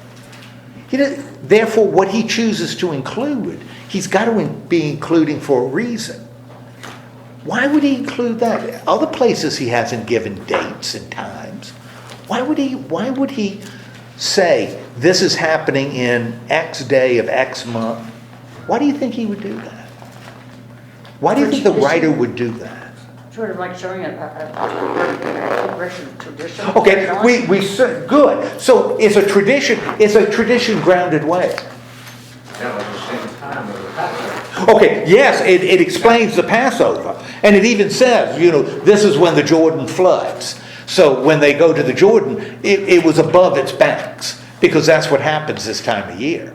Therefore, what he chooses to include, he's got to be including for a reason. Why would he include that? Other places he hasn't given dates and times. Why would he say this is happening in X day of X month? Why do you think he would do that? Why do you think the writer would do that? Sort of like showing a progression of tradition. Okay, we said good. So it's a tradition grounded way. That was the same time as the Passover. Okay, yes, it explains the Passover. And it even says, this is when the Jordan floods. So when they go to the Jordan, it was above its banks, because that's what happens this time of year.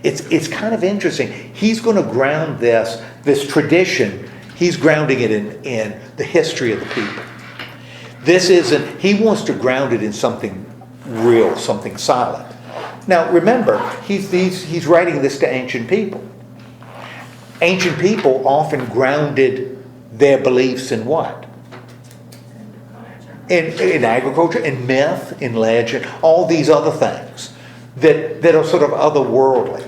It's kind of interesting. He's going to ground this tradition, he's grounding it in the history of the people. He wants to ground it in something real, something solid. Now remember, he's writing this to ancient people. Ancient people often grounded their beliefs in what? In agriculture, in myth, in legend, all these other things that are sort of otherworldly.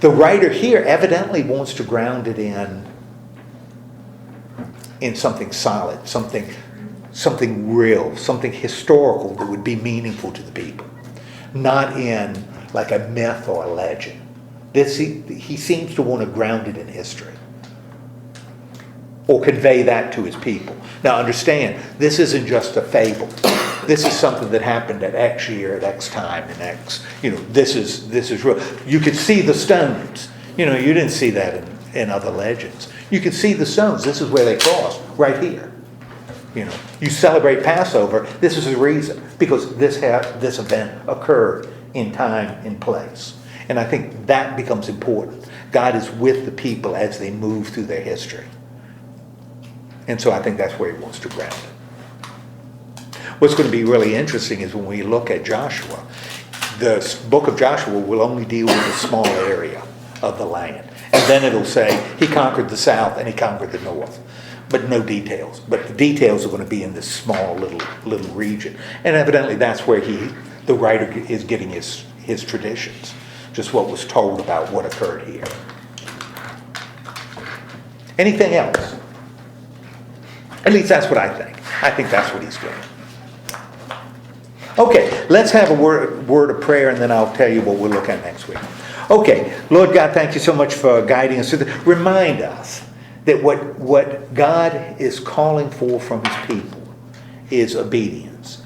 The writer here evidently wants to ground it in something solid, something real, something historical that would be meaningful to the people, not in like a myth or a legend. He seems to want to ground it in history or convey that to his people. Now understand, this isn't just a fable. This is something that happened at X year, at X time, and X. This is real. You could see the stones. You didn't see that in other legends. You could see the stones. This is where they crossed, right here. You celebrate Passover. This is the reason, because this event occurred in time, in place. And I think that becomes important. God is with the people as they move through their history. And so I think that's where he wants to ground it. What's going to be really interesting is when we look at Joshua, the book of Joshua will only deal with a small area of the land. And then it'll say he conquered the south and he conquered the north. but no details. But the details are going to be in this small little region. And evidently that's where the writer is getting his traditions, just what was told about what occurred here. Anything else? At least that's what I think. I think that's what he's doing. Okay, let's have a word of prayer, and then I'll tell you what we'll look at next week. Okay, Lord God, thank you so much for guiding us. Remind us that what God is calling for from his people is obedience.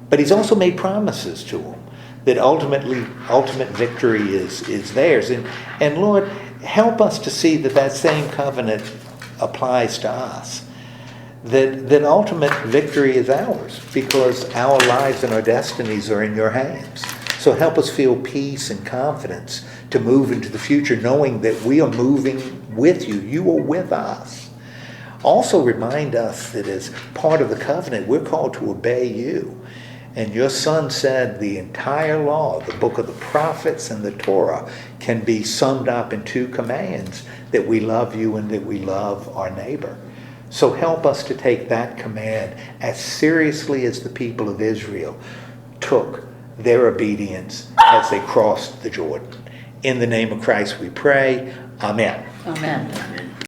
But he's also made promises to them that ultimate victory is theirs. And Lord, help us to see that same covenant applies to us. That ultimate victory is ours because our lives and our destinies are in your hands. So help us feel peace and confidence to move into the future, knowing that we are moving with you. You are with us. Also remind us that as part of the covenant, we're called to obey you. And your son said the entire law, the book of the prophets and the Torah, can be summed up in 2 commands, that we love you and that we love our neighbor. So help us to take that command as seriously as the people of Israel took their obedience as they crossed the Jordan. In the name of Christ we pray. Amen. Amen.